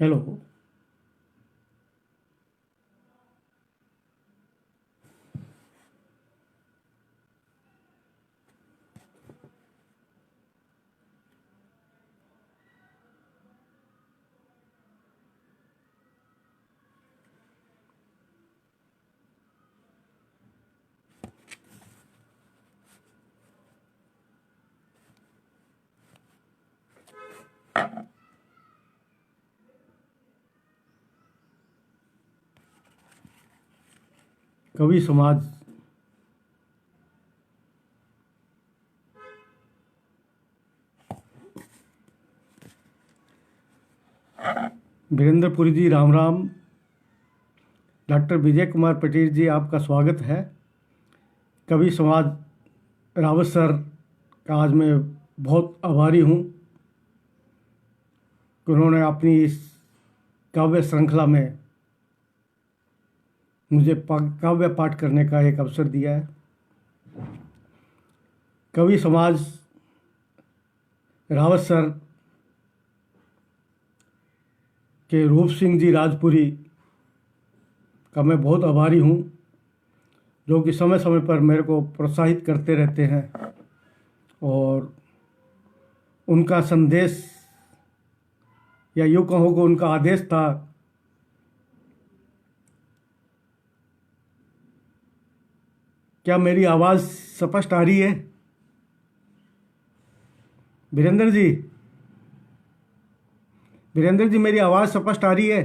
Hello. कवि समाज वीरेंद्रपुरी जी, Ram Ram. Doctor Vijay Kumar Patel जी, आपका स्वागत है। कवि समाज रावत सर का आज मैं बहुत आभारी हूँ कि उन्होंने अपनी इस काव्य श्रृंखला में मुझे काव्य पाठ करने का एक अवसर दिया है। कवि समाज रावत सर के रूप सिंह जी राजपुरी का मैं बहुत आभारी हूँ, जो कि समय समय पर मेरे को प्रोत्साहित करते रहते हैं और उनका संदेश या यूँ कहो कि उनका आदेश था। क्या मेरी आवाज़ स्पष्ट आ रही है वीरेंद्र जी? वीरेंद्र जी, मेरी आवाज़ स्पष्ट आ रही है?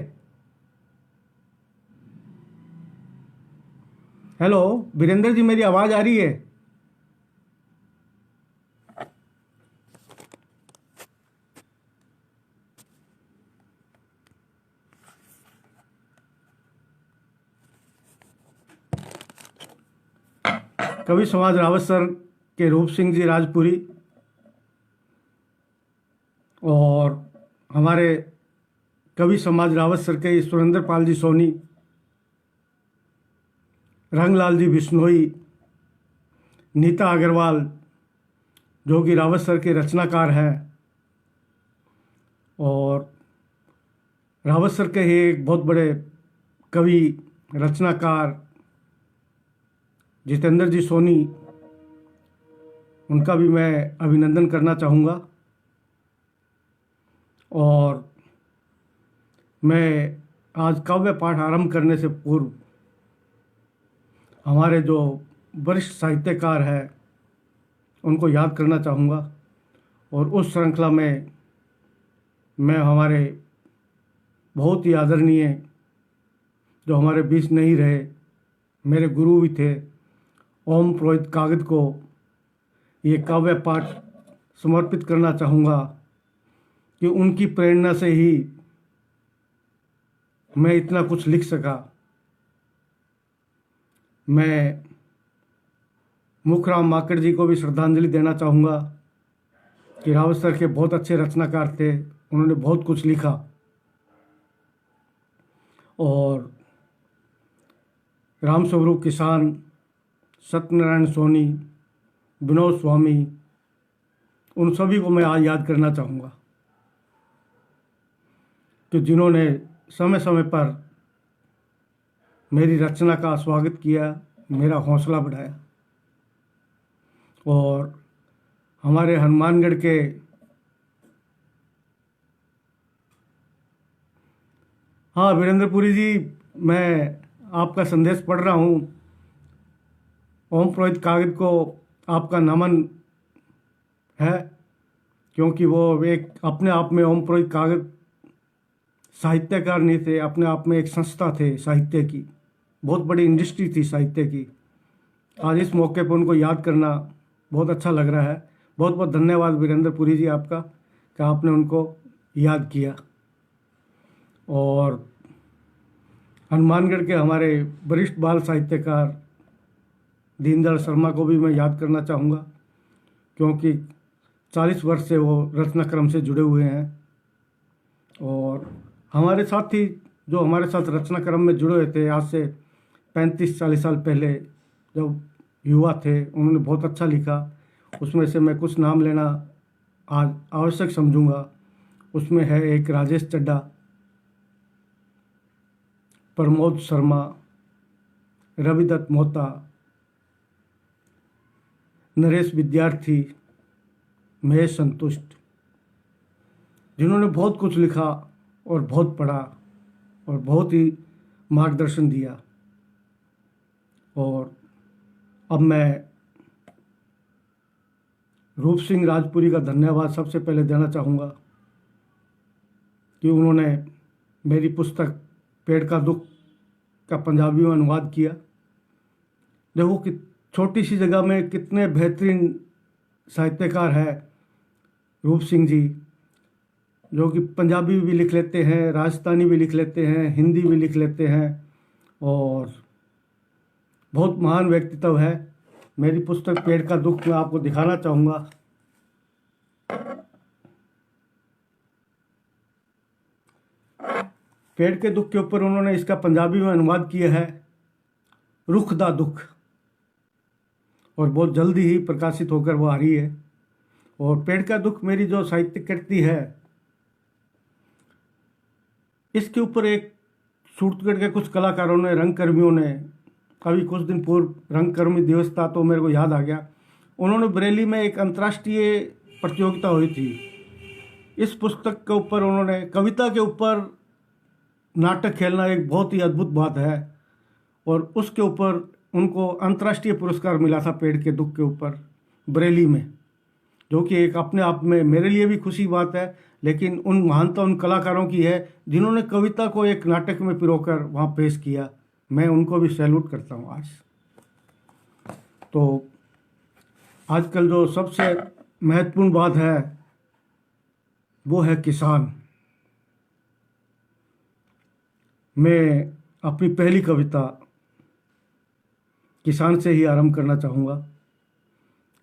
हेलो वीरेंद्र जी, मेरी आवाज़ आ रही है? कवि समाज रावत सर के रूप सिंह जी राजपुरी और हमारे कवि समाज रावत सर के सुरेंद्र पाल जी सोनी, रंगलाल जी बिश्नोई, नीता अग्रवाल, जो कि रावत सर के रचनाकार हैं, और रावत सर के ही एक बहुत बड़े कवि रचनाकार जितेंद्र जी सोनी, उनका भी मैं अभिनंदन करना चाहूँगा। और मैं आज काव्य पाठ आरंभ करने से पूर्व हमारे जो वरिष्ठ साहित्यकार हैं उनको याद करना चाहूँगा, और उस श्रृंखला में मैं हमारे बहुत ही आदरणीय, जो हमारे बीच नहीं रहे, मेरे गुरु भी थे, ओम पुरोहित कागद को ये काव्य पाठ समर्पित करना चाहूँगा कि उनकी प्रेरणा से ही मैं इतना कुछ लिख सका। मैं मुखराम माकड़ जी को भी श्रद्धांजलि देना चाहूँगा कि रावत सर के बहुत अच्छे रचनाकार थे, उन्होंने बहुत कुछ लिखा। और राम स्वरूप किसान, सत्यनारायण सोनी, विनोद स्वामी, उन सभी को मैं आज याद करना चाहूँगा कि जिन्होंने समय समय पर मेरी रचना का स्वागत किया, मेरा हौसला बढ़ाया। और हमारे हनुमानगढ़ के हाँ वीरेंद्रपुरी जी, मैं आपका संदेश पढ़ रहा हूँ। ओम पुरोहित कागद को आपका नमन है, क्योंकि वो एक अपने आप में, ओम पुरोहित कागद साहित्यकार नहीं थे, अपने आप में एक संस्था थे साहित्य की, बहुत बड़ी इंडस्ट्री थी साहित्य की। आज इस मौके पर उनको याद करना बहुत अच्छा लग रहा है। बहुत बहुत धन्यवाद वीरेंद्रपुरी जी आपका कि आपने उनको याद किया। और हनुमानगढ़ के हमारे वरिष्ठ बाल साहित्यकार दीनदयाल शर्मा को भी मैं याद करना चाहूँगा, क्योंकि 40 वर्ष से वो रचनाक्रम से जुड़े हुए हैं। और हमारे साथ ही जो हमारे साथ रचनाक्रम में जुड़े हुए थे आज से 35-40 साल पहले, जब युवा थे, उन्होंने बहुत अच्छा लिखा। उसमें से मैं कुछ नाम लेना आज आवश्यक समझूंगा। उसमें है एक राजेश चड्ढा, प्रमोद शर्मा, रविदत्त मोहता, नरेश विद्यार्थी, महेश संतुष्ट, जिन्होंने बहुत कुछ लिखा और बहुत पढ़ा और बहुत ही मार्गदर्शन दिया। और अब मैं रूप सिंह राजपुरी का धन्यवाद सबसे पहले देना चाहूँगा कि उन्होंने मेरी पुस्तक पेड़ का दुख का पंजाबी में अनुवाद किया। देखो कि छोटी सी जगह में कितने बेहतरीन साहित्यकार हैं रूप सिंह जी, जो कि पंजाबी भी लिख लेते हैं, राजस्थानी भी लिख लेते हैं, हिंदी भी लिख लेते हैं और बहुत महान व्यक्तित्व है। मेरी पुस्तक पेड़ का दुख मैं आपको दिखाना चाहूँगा। पेड़ के दुख के ऊपर उन्होंने इसका पंजाबी में अनुवाद किया है, रुख दा दुख, और बहुत जल्दी ही प्रकाशित होकर वो आ रही है। और पेड़ का दुख मेरी जो साहित्यिक कृति है, इसके ऊपर एक छत्तीसगढ़ के कुछ कलाकारों ने, रंगकर्मियों ने, अभी कुछ दिन पूर्व रंगकर्मी दिवस था तो मेरे को याद आ गया, उन्होंने बरेली में एक अंतर्राष्ट्रीय प्रतियोगिता हुई थी। इस पुस्तक के ऊपर उन्होंने कविता के ऊपर नाटक खेलना एक बहुत ही अद्भुत बात है और उसके ऊपर उनको अंतर्राष्ट्रीय पुरस्कार मिला था पेड़ के दुख के ऊपर बरेली में, जो कि एक अपने आप में मेरे लिए भी खुशी बात है, लेकिन उन महानता उन कलाकारों की है जिन्होंने कविता को एक नाटक में पिरोकर वहाँ पेश किया। मैं उनको भी सैल्यूट करता हूँ आज। तो आजकल जो सबसे महत्वपूर्ण बात है वो है किसान। मैं अपनी पहली कविता किसान से ही आरंभ करना चाहूँगा।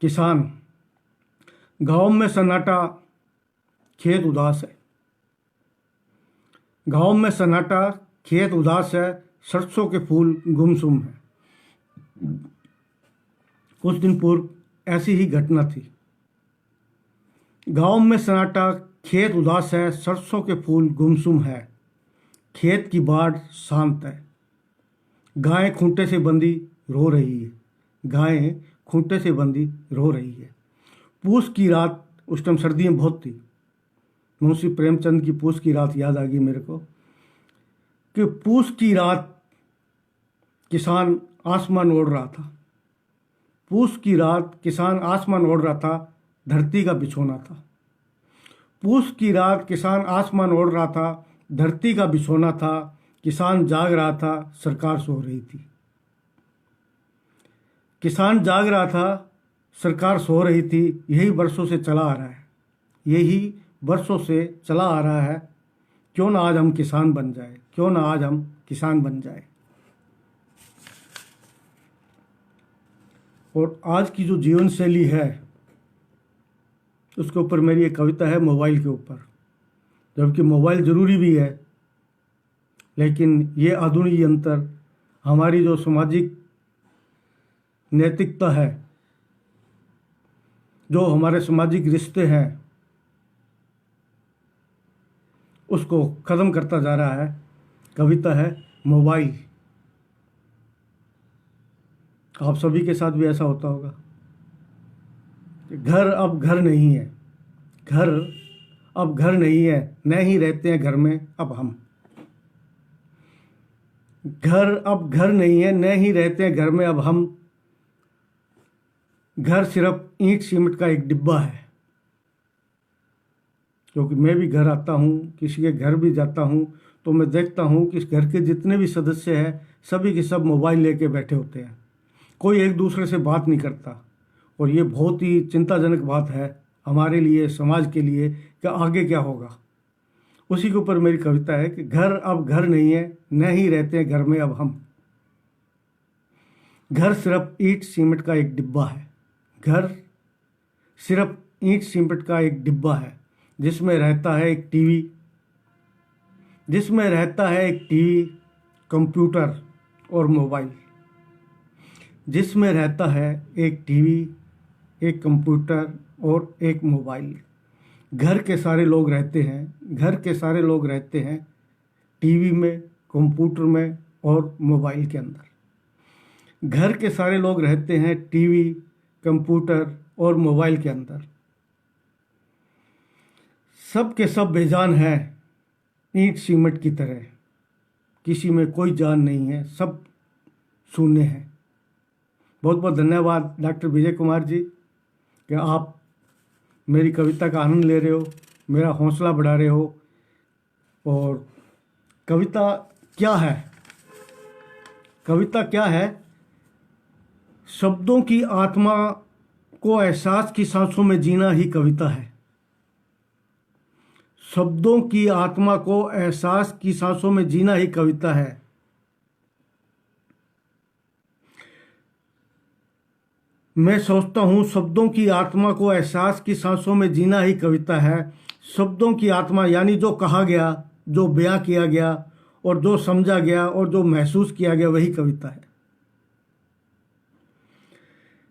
किसान। गाँव में सन्नाटा, खेत उदास है। गाँव में सन्नाटा, खेत उदास है, सरसों के फूल गुमसुम है। कुछ दिन पूर्व ऐसी ही घटना थी। गाँव में सन्नाटा, खेत उदास है, सरसों के फूल गुमसुम है, खेत की बाढ़ शांत है, गाय खूंटे से बंधी रो रही है, गाय खूंटे से बंधी रो रही है। पूस की रात, उस टाइम सर्दियाँ बहुत थी, मुंशी प्रेमचंद की पूस की रात याद आ गई मेरे को कि पूस की रात किसान आसमान ओढ़ रहा था। पूस की रात किसान आसमान ओढ़ रहा था, धरती का बिछोना था। पूस की रात किसान आसमान ओढ़ रहा था, धरती का बिछोना था, किसान जाग रहा था, सरकार सो रही थी। किसान जाग रहा था, सरकार सो रही थी। यही वर्षों से चला आ रहा है, यही वर्षों से चला आ रहा है। क्यों ना आज हम किसान बन जाए, क्यों ना आज हम किसान बन जाए। और आज की जो जीवन शैली है उसके ऊपर मेरी एक कविता है मोबाइल के ऊपर। जबकि मोबाइल ज़रूरी भी है, लेकिन ये आधुनिक यंत्र हमारी जो सामाजिक नैतिकता है, जो हमारे सामाजिक रिश्ते हैं, उसको ख़त्म करता जा रहा है। कविता है मोबाइल। आप सभी के साथ भी ऐसा होता होगा। घर अब घर नहीं है, घर अब घर नहीं है, न ही रहते हैं घर में अब हम। घर अब घर नहीं है, न ही रहते हैं घर में अब हम। घर सिर्फ ईंट सीमेंट का एक डिब्बा है। क्योंकि मैं भी घर आता हूँ, किसी के घर भी जाता हूँ, तो मैं देखता हूँ कि इस घर के जितने भी सदस्य हैं सभी के सब मोबाइल लेके बैठे होते हैं। कोई एक दूसरे से बात नहीं करता और ये बहुत ही चिंताजनक बात है हमारे लिए, समाज के लिए, कि आगे क्या होगा। उसी के ऊपर मेरी कविता है कि घर अब घर नहीं है, न ही रहते हैं घर में अब हम। घर सिर्फ ईंट सीमेंट का एक डिब्बा है। घर सिर्फ ईंट सीमेंट का एक डिब्बा है, जिसमें रहता है एक टीवी, जिसमें रहता है एक टीवी, कंप्यूटर और मोबाइल। जिसमें रहता है एक टीवी, एक कंप्यूटर और एक मोबाइल। घर के सारे लोग रहते हैं, घर के सारे लोग रहते हैं टीवी में कंप्यूटर में और मोबाइल के अंदर। घर के सारे लोग रहते हैं टीवी, कंप्यूटर और मोबाइल के अंदर। सब के सब बेजान हैं, ईंट सीमेंट की तरह। किसी में कोई जान नहीं है, सब शून्य है। बहुत बहुत धन्यवाद डॉक्टर विजय कुमार जी कि आप मेरी कविता का आनंद ले रहे हो, मेरा हौसला बढ़ा रहे हो। और कविता क्या है? कविता क्या है? शब्दों की आत्मा को एहसास की सांसों में जीना ही कविता है। शब्दों की आत्मा को एहसास की सांसों में जीना ही कविता है। मैं सोचता हूँ शब्दों की आत्मा को एहसास की सांसों में जीना ही कविता है। शब्दों की आत्मा यानी जो कहा गया, जो बयां किया गया और जो समझा गया और जो महसूस किया गया, वही कविता है।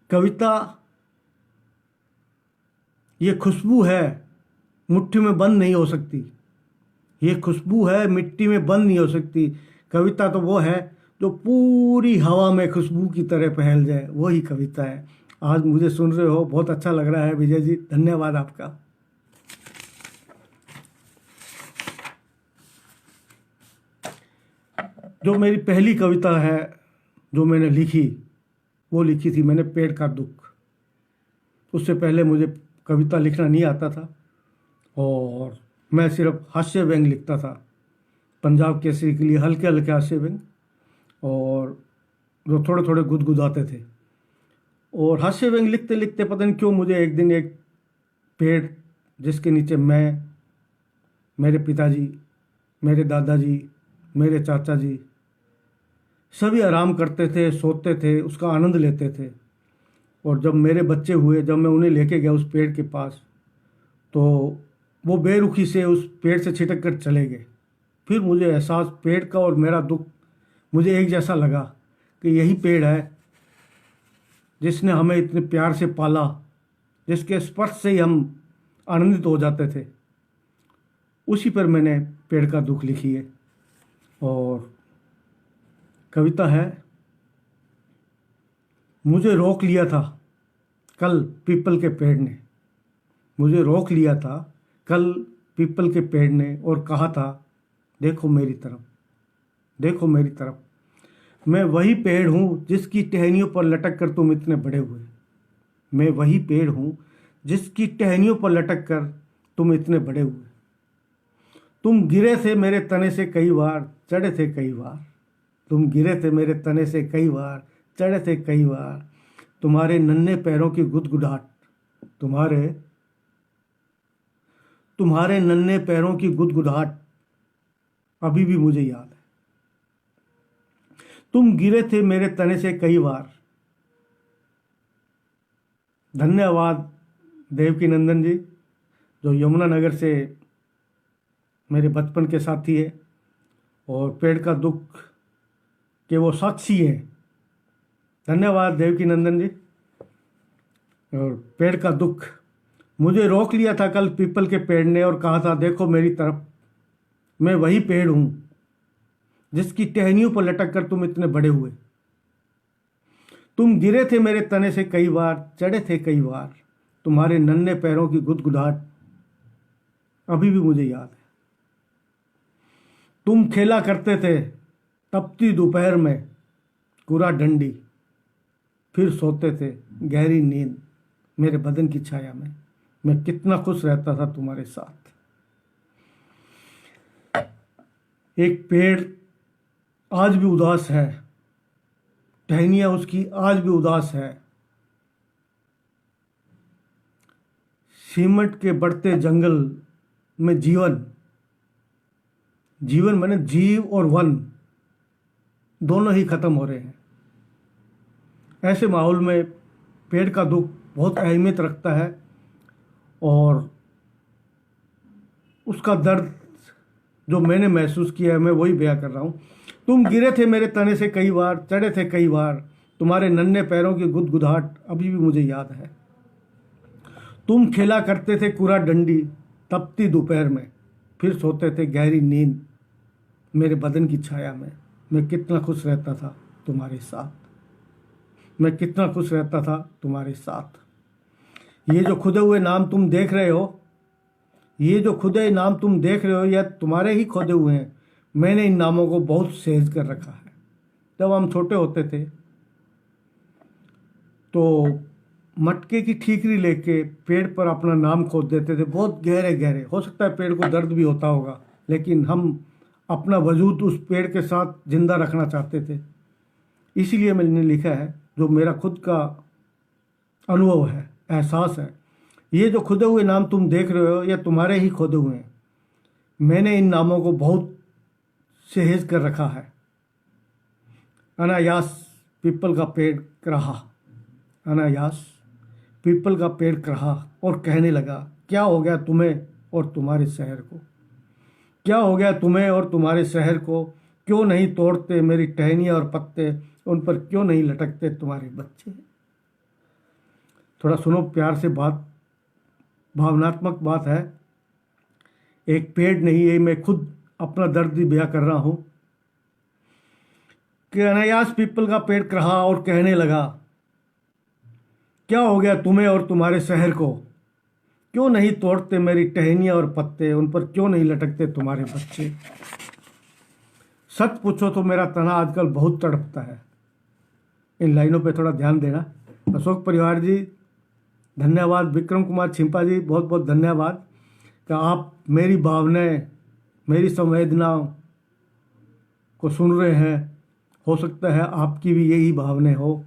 कविता ये खुशबू है, मुट्ठी में बंद नहीं हो सकती। ये खुशबू है, मिट्टी में बंद नहीं हो सकती। कविता तो वो है जो पूरी हवा में खुशबू की तरह फैल जाए, वही कविता है। आज मुझे सुन रहे हो, बहुत अच्छा लग रहा है विजय जी, धन्यवाद आपका। जो मेरी पहली कविता है जो मैंने लिखी, वो लिखी थी मैंने पेड़ का दुख। उससे पहले मुझे कविता लिखना नहीं आता था और मैं सिर्फ हास्य व्यंग लिखता था, पंजाब केसरी के लिए हल्के हल्के हास्य व्यंग, और जो थोड़े थोड़े गुदगुदाते थे। और हास्य व्यंग लिखते लिखते पता नहीं क्यों मुझे एक दिन एक पेड़ जिसके नीचे मैं, मेरे पिताजी, मेरे दादाजी, मेरे चाचा जी सभी आराम करते थे, सोते थे, उसका आनंद लेते थे। और जब मेरे बच्चे हुए, जब मैं उन्हें लेके गया उस पेड़ के पास, तो वो बेरुखी से उस पेड़ से छिटक कर चले गए। फिर मुझे एहसास, पेड़ का और मेरा दुख मुझे एक जैसा लगा कि यही पेड़ है जिसने हमें इतने प्यार से पाला, जिसके स्पर्श से ही हम आनंदित हो जाते थे। उसी पर मैंने पेड़ का दुख लिखी है। और कविता है, मुझे रोक लिया था कल पीपल के पेड़ ने। मुझे रोक लिया था कल पीपल के पेड़ ने और कहा था, देखो मेरी तरफ, देखो मेरी तरफ। मैं वही पेड़ हूँ जिसकी टहनियों पर लटक कर तुम इतने बड़े हुए। मैं वही पेड़ हूँ जिसकी टहनियों पर लटक कर तुम इतने बड़े हुए। तुम गिरे थे मेरे तने से कई बार, चढ़े थे कई बार। तुम गिरे थे मेरे तने से कई बार, चढ़े थे कई बार। तुम्हारे नन्हे पैरों की गुदगुदाहट, तुम्हारे नन्हे पैरों की गुदगुदाहट अभी भी मुझे याद है। तुम गिरे थे मेरे तने से कई बार। धन्यवाद देवकी नंदन जी, जो यमुनानगर से मेरे बचपन के साथी है और पेड़ का दुख के वो साक्षी हैं। धन्यवाद देवकी नंदन जी। और पेड़ का दुख, मुझे रोक लिया था कल पीपल के पेड़ ने और कहा था, देखो मेरी तरफ। मैं वही पेड़ हूँ जिसकी टहनियों पर लटक कर तुम इतने बड़े हुए। तुम गिरे थे मेरे तने से कई बार, चढ़े थे कई बार। तुम्हारे नन्हे पैरों की गुदगुदाहट अभी भी मुझे याद है। तुम खेला करते थे तपती दोपहर में कुरा डंडी, फिर सोते थे गहरी नींद मेरे बदन की छाया में। मैं कितना खुश रहता था तुम्हारे साथ। एक पेड़ आज भी उदास है, टहनियाँ उसकी आज भी उदास है। सीमेंट के बढ़ते जंगल में जीवन, जीवन माने जीव और वन दोनों ही खत्म हो रहे हैं। ऐसे माहौल में पेड़ का दुख बहुत अहमियत रखता है और उसका दर्द जो मैंने महसूस किया है मैं वही बयां कर रहा हूँ। तुम गिरे थे मेरे तने से कई बार, चढ़े थे कई बार। तुम्हारे नन्हे पैरों की गुदगुदाहट अभी भी मुझे याद है। तुम खेला करते थे कुरा डंडी तपती दोपहर में, फिर सोते थे गहरी नींद मेरे बदन की छाया में मैं कितना खुश रहता था तुम्हारे साथ, मैं कितना खुश रहता था तुम्हारे साथ। ये जो खुदे हुए नाम तुम देख रहे हो, ये जो खुदे नाम तुम देख रहे हो, यह तुम्हारे ही खोदे हुए हैं। मैंने इन नामों को बहुत सहेज कर रखा है। जब हम छोटे होते थे तो मटके की ठीकरी लेके पेड़ पर अपना नाम खोद देते थे, बहुत गहरे गहरे। हो सकता है पेड़ को दर्द भी होता होगा, लेकिन हम अपना वजूद उस पेड़ के साथ जिंदा रखना चाहते थे। इसीलिए मैंने लिखा है, जो मेरा खुद का अनुभव है, एहसास है। ये जो खुदे हुए नाम तुम देख रहे हो, ये तुम्हारे ही खोदे हुए हैं। मैंने इन नामों को बहुत सहेज कर रखा है। अनायास पीपल का पेड़ रहा, अनायास पीपल का पेड़ रहा और कहने लगा, क्या हो गया तुम्हें और तुम्हारे शहर को, क्या हो गया तुम्हें और तुम्हारे शहर को, क्यों नहीं तोड़ते मेरी टहनियाँ और पत्ते, उन पर क्यों नहीं लटकते तुम्हारे बच्चे। थोड़ा सुनो प्यार से बात, भावनात्मक बात है। एक पेड़ नहीं, ये मैं खुद अपना दर्द भी बयां कर रहा हूँ कि अनायास पीपल का पेड़ रहा और कहने लगा, क्या हो गया तुम्हें और तुम्हारे शहर को, क्यों नहीं तोड़ते मेरी टहनियाँ और पत्ते, उन पर क्यों नहीं लटकते तुम्हारे बच्चे। सच पूछो तो मेरा तना आजकल बहुत तड़पता है। इन लाइनों पे थोड़ा ध्यान देना। अशोक परिवार जी धन्यवाद, विक्रम कुमार छिंपा जी बहुत बहुत धन्यवाद कि आप मेरी भावनाएं, मेरी संवेदनाओं को सुन रहे हैं। हो सकता है आपकी भी यही भावनाएं हो।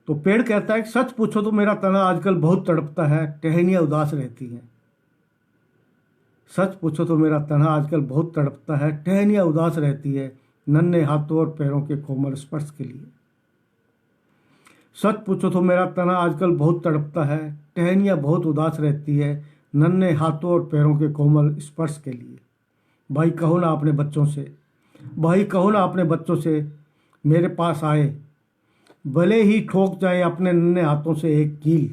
तो पेड़ कहता है कि सच पूछो तो मेरा तना आजकल बहुत तड़पता है, टहनियाँ उदास रहती हैं। सच पूछो तो मेरा तना आजकल बहुत तड़पता है, टहनियाँ उदास रहती है, नन्हे हाथों और पैरों के कोमल स्पर्श के लिए। सच पूछो तो मेरा तना आजकल बहुत तड़पता है, टहनियाँ बहुत उदास रहती है, नन्हे हाथों और पैरों के कोमल स्पर्श के लिए। भाई कहो ना अपने बच्चों से, भाई कहो ना अपने बच्चों से मेरे पास आए, भले ही ठोक जाए अपने नन्हे हाथों से एक कील,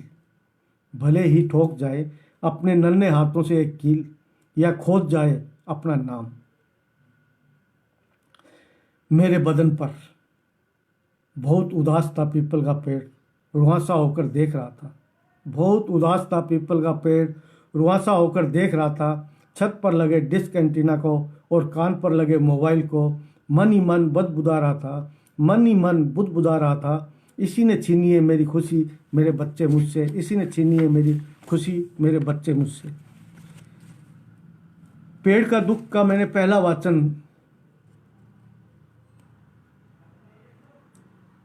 भले ही ठोक जाए अपने नन्हे हाथों से एक कील, या खोद जाए अपना नाम मेरे बदन पर। बहुत उदास था पीपल का पेड़, रुआंसा होकर देख रहा था। बहुत उदास था पीपल का पेड़, रुआंसा होकर देख रहा था। छत पर लगे डिस्क एंटीना को और कान पर लगे मोबाइल को मन ही मन बुदबुदा रहा था, मन ही मन बुदबुदा रहा था। इसी ने छीनी है मेरी खुशी मेरे बच्चे मुझसे, इसी ने छीनी है मेरी खुशी मेरे बच्चे मुझसे। पेड़ का दुख का मैंने पहला वाचन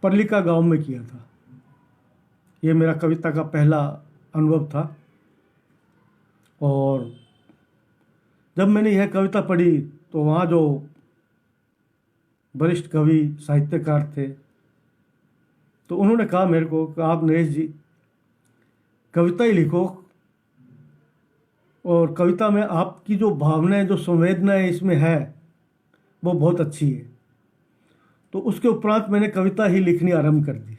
परलिका गांव में किया था। ये मेरा कविता का पहला अनुभव था। और जब मैंने यह कविता पढ़ी तो वहाँ जो वरिष्ठ कवि साहित्यकार थे, तो उन्होंने कहा मेरे को कि आप नरेश जी कविता ही लिखो, और कविता में आपकी जो भावनाएं, जो संवेदनाएं इसमें है, वो बहुत अच्छी है। तो उसके उपरांत मैंने कविता ही लिखनी आरंभ कर दी।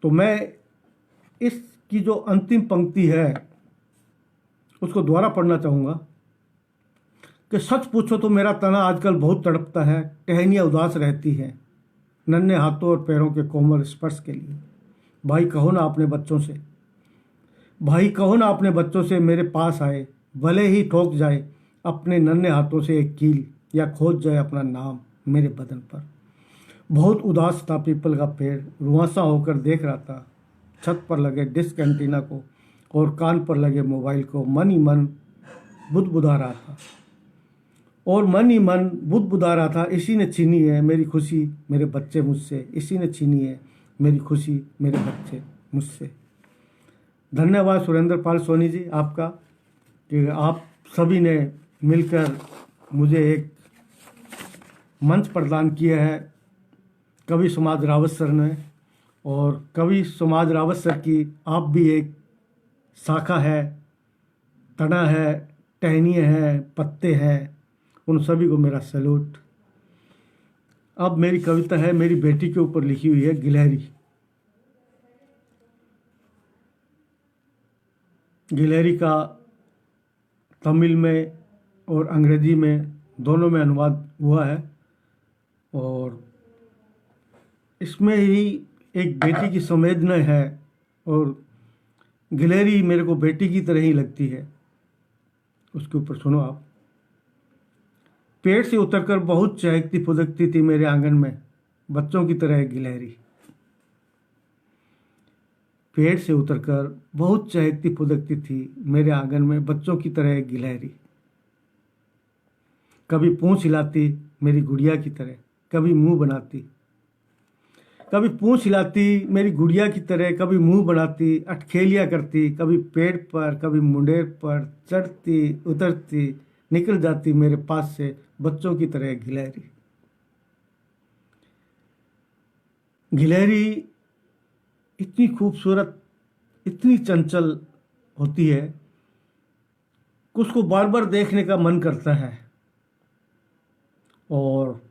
तो मैं इसकी जो अंतिम पंक्ति है उसको दोबारा पढ़ना चाहूँगा कि सच पूछो तो मेरा तना आजकल बहुत तड़पता है, टहनियाँ उदास रहती हैं, नन्हे हाथों और पैरों के कोमल स्पर्श के लिए। भाई कहो ना अपने बच्चों से, भाई कहो ना अपने बच्चों से मेरे पास आए, भले ही ठोक जाए अपने नन्हे हाथों से एक कील, या खोद जाए अपना नाम मेरे बदन पर। बहुत उदास था पीपल का पेड़, रुआंसा होकर देख रहा था। छत पर लगे डिस्क एंटीना को और कान पर लगे मोबाइल को मन ही मन बुदबुदा रहा था, और मन ही मन बुदबुदा रहा था। इसी ने छीनी है मेरी खुशी मेरे बच्चे मुझसे, इसी ने छीनी है मेरी खुशी मेरे बच्चे मुझसे। धन्यवाद सुरेंद्र पाल सोनी जी आपका, कि आप सभी ने मिलकर मुझे एक मंच प्रदान किया है कवि समाज रावत सर ने। और कवि समाज रावत सर की आप भी एक शाखा है, तना है, टहनियाँ हैं, पत्ते हैं, उन सभी को मेरा सैल्यूट। अब मेरी कविता है मेरी बेटी के ऊपर लिखी हुई है, गिलहरी। गिलहरी का तमिल में और अंग्रेजी में दोनों में अनुवाद हुआ है। और इसमें ही एक बेटी की संवेदना है, और गिलहरी मेरे को बेटी की तरह ही लगती है। उसके ऊपर सुनो आप। पेड़ से उतरकर बहुत चहकती फुदकती थी मेरे आंगन में, बच्चों की तरह एक गिलहरी। पेड़ से उतरकर बहुत चहकती फुदकती थी मेरे आंगन में, बच्चों की तरह एक गिलहरी। कभी पूंछ हिलाती मेरी गुड़िया की तरह, कभी मुंह बनाती। कभी पूंछ हिलाती मेरी गुड़िया की तरह, कभी मुंह बनाती, अटखेलियाँ करती, कभी पेड़ पर कभी मुंडेर पर चढ़ती उतरती, निकल जाती मेरे पास से बच्चों की तरह गिलहरी। गिलहरी इतनी खूबसूरत, इतनी चंचल होती है कि उसको बार बार देखने का मन करता है। और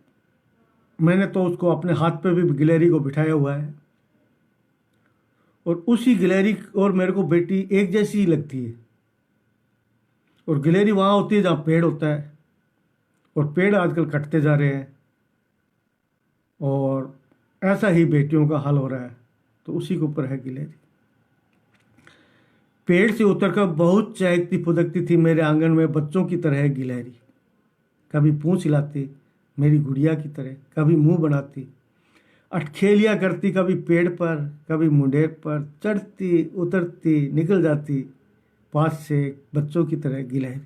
मैंने तो उसको अपने हाथ पे भी गिलहरी को बिठाया हुआ है, और उसी गिलहरी और मेरे को बेटी एक जैसी ही लगती है। और गिलहरी वहाँ होती है जहाँ पेड़ होता है, और पेड़ आजकल कटते जा रहे हैं, और ऐसा ही बेटियों का हाल हो रहा है। तो उसी के ऊपर है गिलहरी। पेड़ से उतरकर बहुत चहकती फुदकती थी मेरे आंगन में, बच्चों की तरह गिलहरी। कभी पूंछ हिलाती मेरी गुड़िया की तरह, कभी मुंह बनाती, अटखेलियाँ करती, कभी पेड़ पर कभी मुंडेर पर चढ़ती उतरती, निकल जाती पास से बच्चों की तरह गिलहरी।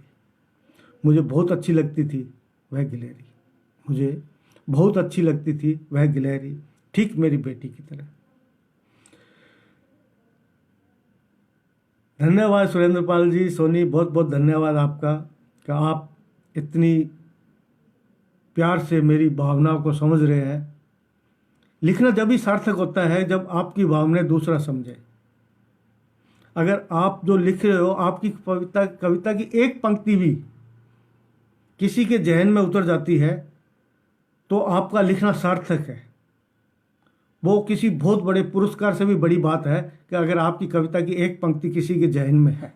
मुझे बहुत अच्छी लगती थी वह गिलहरी, मुझे बहुत अच्छी लगती थी वह गिलहरी, ठीक मेरी बेटी की तरह। धन्यवाद सुरेंद्र पाल जी, सोनी, बहुत बहुत धन्यवाद आपका कि आप इतनी प्यार से मेरी भावनाओं को समझ रहे हैं। लिखना जब भी सार्थक होता है जब आपकी भावनाएं दूसरा समझे। अगर आप जो लिख रहे हो, आपकी कविता की एक पंक्ति भी किसी के जहन में उतर जाती है, तो आपका लिखना सार्थक है। वो किसी बहुत बड़े पुरस्कार से भी बड़ी बात है कि अगर आपकी कविता की एक पंक्ति किसी के जहन में है।